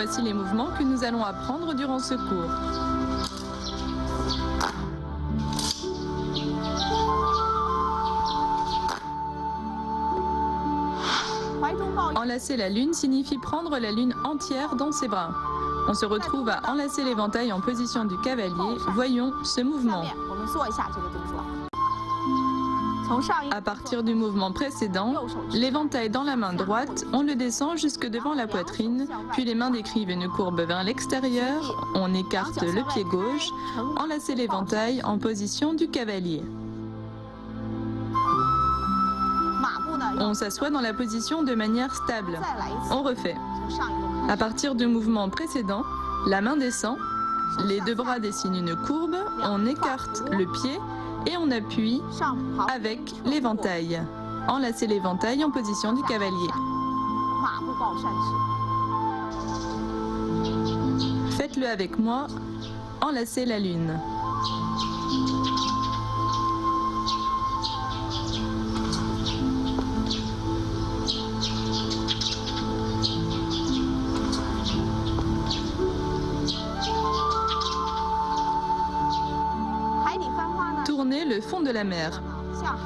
Voici les mouvements que nous allons apprendre durant ce cours. Enlacer la lune signifie prendre la lune entière dans ses bras. On se retrouve à enlacer l'éventail en position du cavalier. Voyons ce mouvement. À partir du mouvement précédent, l'éventail dans la main droite, on le descend jusque devant la poitrine, puis les mains décrivent une courbe vers l'extérieur, on écarte le pied gauche, enlacer l'éventail en position du cavalier. On s'assoit dans la position de manière stable. On refait. À partir du mouvement précédent, la main descend, les deux bras dessinent une courbe, on écarte le pied et on appuie avec l'éventail. Enlacer l'éventail en position du cavalier. Faites-le avec moi, enlacer la lune. Tourner le fond de la mer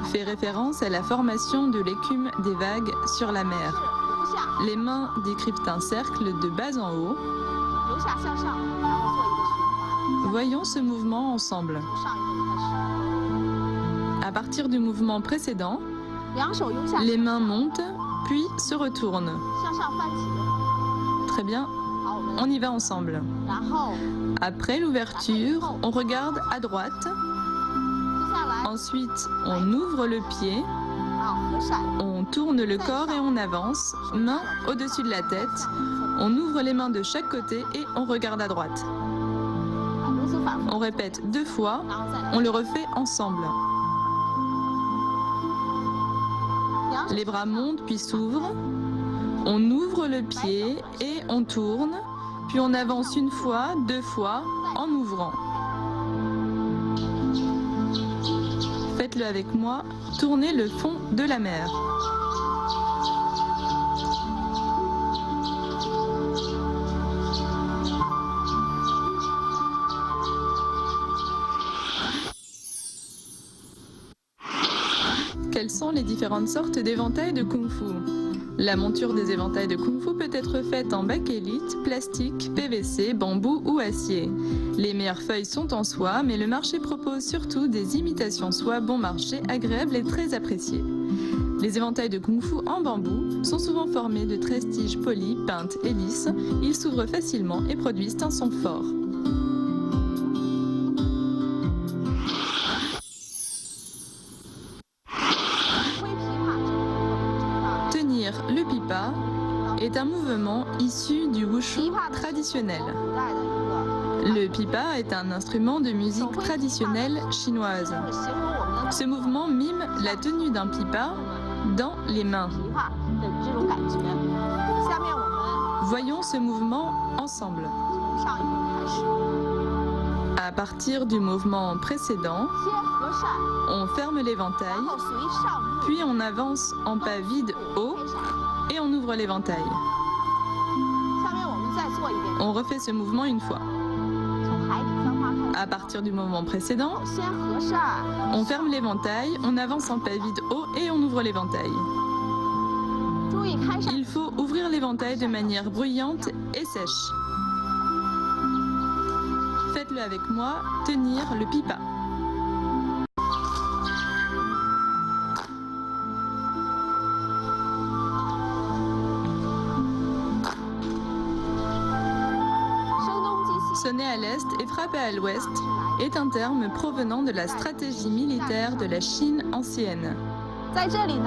fait référence à la formation de l'écume des vagues sur la mer. Les mains décryptent un cercle de bas en haut. Voyons ce mouvement ensemble. À partir du mouvement précédent, les mains montent, puis se retournent. Très bien, on y va ensemble. Après l'ouverture, on regarde à droite. Ensuite, on ouvre le pied, on tourne le corps et on avance, main au-dessus de la tête. On ouvre les mains de chaque côté et on regarde à droite. On répète 2 fois, on le refait ensemble. Les bras montent puis s'ouvrent. On ouvre le pied et on tourne, puis on avance 1 fois, 2 fois en ouvrant. Faites-le avec moi, tournez le fond de la mer. Quelles sont les différentes sortes d'éventails de Kung Fu? La monture des éventails de Kung Fu peut être faite en bakélite, plastique, PVC, bambou ou acier. Les meilleures feuilles sont en soie, mais le marché propose surtout des imitations soie bon marché, agréables et très appréciées. Les éventails de Kung Fu en bambou sont souvent formés de 13 tiges polies, peintes et lisses. Ils s'ouvrent facilement et produisent un son fort. Le pipa est un mouvement issu du wushu traditionnel. Le pipa est un instrument de musique traditionnelle chinoise. Ce mouvement mime la tenue d'un pipa dans les mains. Voyons ce mouvement ensemble. À partir du mouvement précédent, on ferme l'éventail, puis on avance en pas vide haut et on ouvre l'éventail. On refait ce mouvement 1 fois. À partir du mouvement précédent, on ferme l'éventail, on avance en pas vide haut et on ouvre l'éventail. Il faut ouvrir l'éventail de manière bruyante et sèche. Faites-le avec moi, tenir le pipa. Sonner à l'est et frapper à l'ouest est un terme provenant de la stratégie militaire de la Chine ancienne.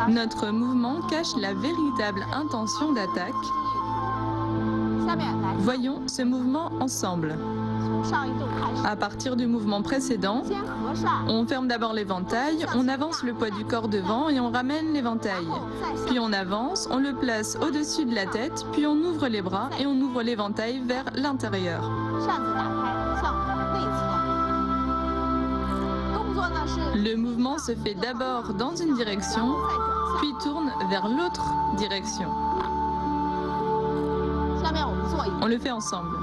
Notre mouvement cache la véritable intention d'attaque. Voyons ce mouvement ensemble. À partir du mouvement précédent, on ferme d'abord l'éventail, on avance le poids du corps devant et on ramène l'éventail. Puis on avance, on le place au-dessus de la tête, puis on ouvre les bras et on ouvre l'éventail vers l'intérieur. Le mouvement se fait d'abord dans une direction, puis tourne vers l'autre direction. On le fait ensemble.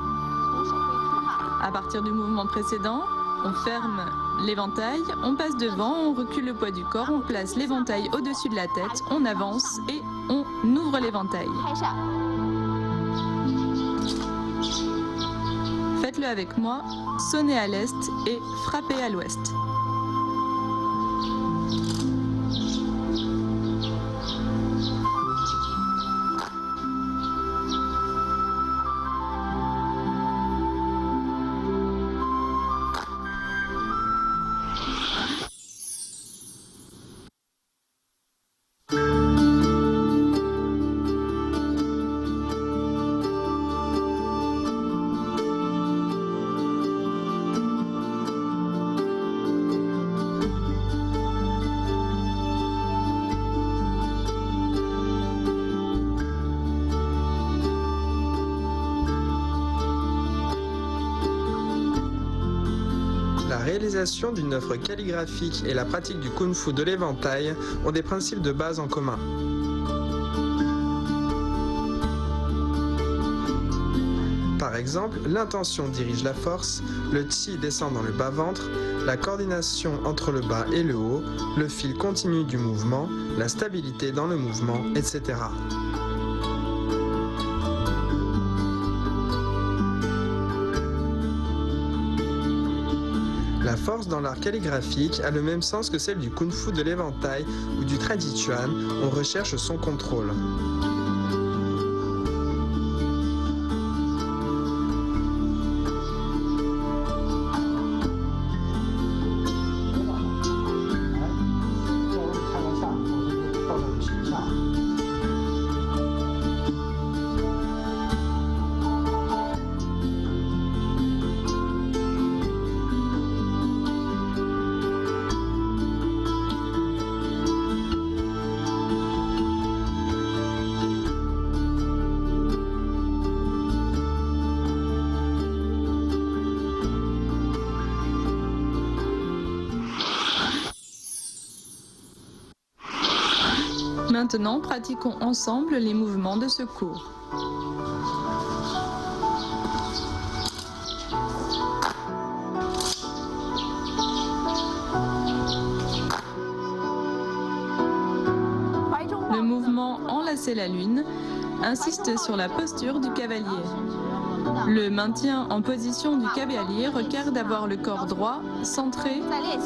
À partir du mouvement précédent, on ferme l'éventail, on passe devant, on recule le poids du corps, on place l'éventail au-dessus de la tête, on avance et on ouvre l'éventail. Faites-le avec moi, sonnez à l'est et frappez à l'ouest. La réalisation d'une œuvre calligraphique et la pratique du kung-fu de l'éventail ont des principes de base en commun. Par exemple, l'intention dirige la force, le chi descend dans le bas-ventre, la coordination entre le bas et le haut, le fil continu du mouvement, la stabilité dans le mouvement, etc. La force dans l'art calligraphique a le même sens que celle du kung-fu de l'éventail ou du tradichuan, on recherche son contrôle. Maintenant, pratiquons ensemble les mouvements de secours. Le mouvement enlacer la lune insiste sur la posture du cavalier. Le maintien en position du cavalier requiert d'avoir le corps droit, centré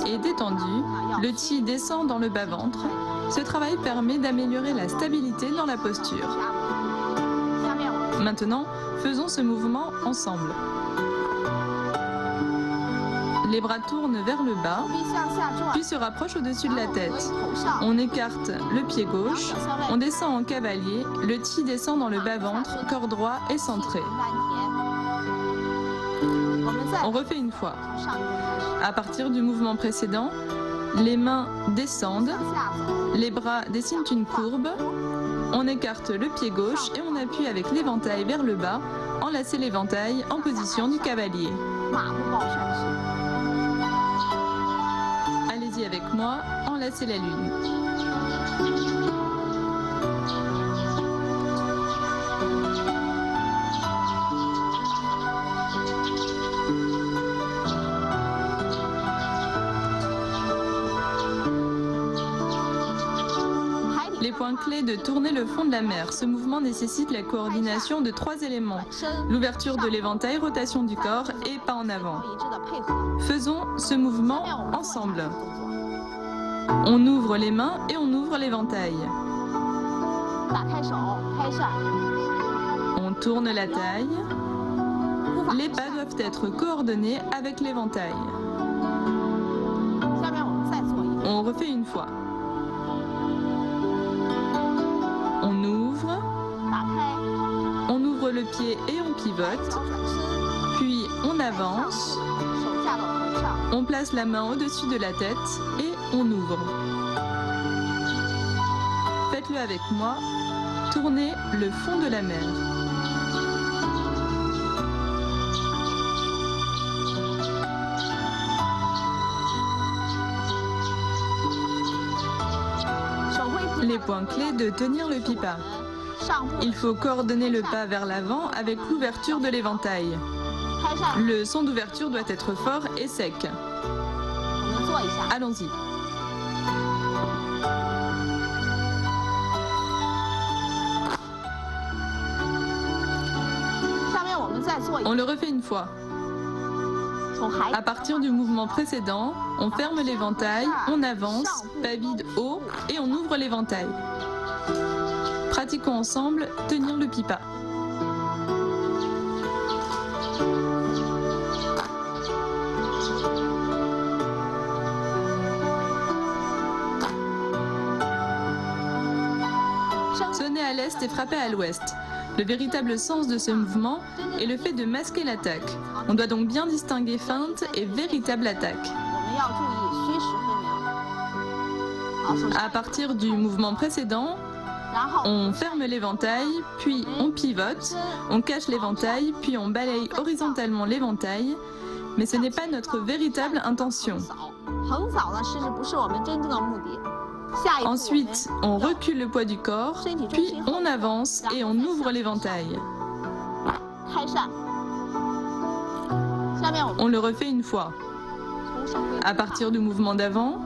et détendu. Le chi descend dans le bas-ventre. Ce travail permet d'améliorer la stabilité dans la posture. Maintenant, faisons ce mouvement ensemble. Les bras tournent vers le bas, puis se rapprochent au-dessus de la tête. On écarte le pied gauche, on descend en cavalier, le chi descend dans le bas-ventre, corps droit et centré. On refait une fois. À partir du mouvement précédent, les mains descendent, les bras dessinent une courbe, on écarte le pied gauche et on appuie avec l'éventail vers le bas, enlacer l'éventail en position du cavalier. Allez-y avec moi, enlacez la lune. Les points clés de tourner le fond de la mer. Ce mouvement nécessite la coordination de 3 éléments. L'ouverture de l'éventail, rotation du corps et pas en avant. Faisons ce mouvement ensemble. On ouvre les mains et on ouvre l'éventail. On tourne la taille. Les pas doivent être coordonnés avec l'éventail. On refait une fois. On ouvre le pied et on pivote, puis on avance, on place la main au-dessus de la tête et on ouvre. Faites-le avec moi, tournez le fond de la mer. Les points clés de tenir le pipa. Il faut coordonner le pas vers l'avant avec l'ouverture de l'éventail. Le son d'ouverture doit être fort et sec. Allons-y. On le refait une fois. À partir du mouvement précédent, on ferme l'éventail, on avance, pas vide haut et on ouvre l'éventail. Pratiquons ensemble tenir le pipa. Sonner à l'est et frapper à l'ouest. Le véritable sens de ce mouvement est le fait de masquer l'attaque. On doit donc bien distinguer feinte et véritable attaque. À partir du mouvement précédent, on ferme l'éventail, puis on pivote, on cache l'éventail, puis on balaye horizontalement l'éventail, mais ce n'est pas notre véritable intention. Ensuite, on recule le poids du corps, puis on avance et on ouvre l'éventail. On le refait une fois. À partir du mouvement d'avant,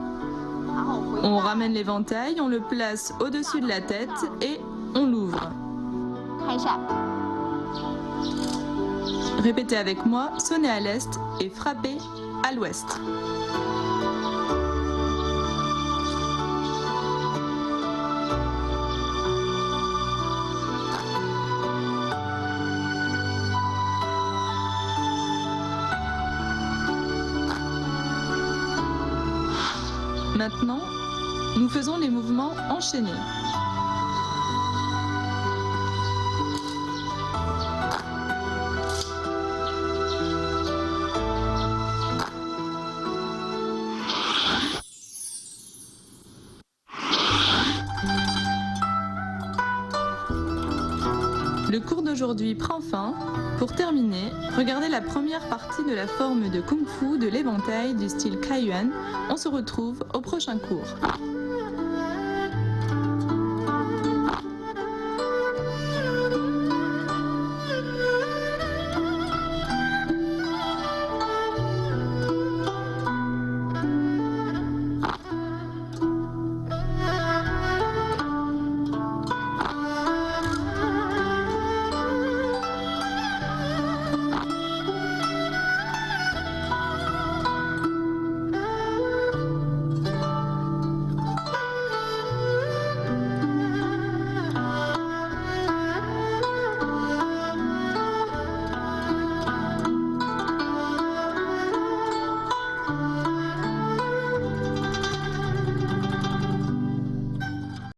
on ramène l'éventail, on le place au-dessus de la tête et on l'ouvre. Répétez avec moi, sonnez à l'est et frappez à l'ouest. Maintenant, nous faisons les mouvements enchaînés. Le cours d'aujourd'hui prend fin. Pour terminer, regardez la première partie de la forme de Kung Fu de l'éventail du style Kaiyuan. On se retrouve au prochain cours.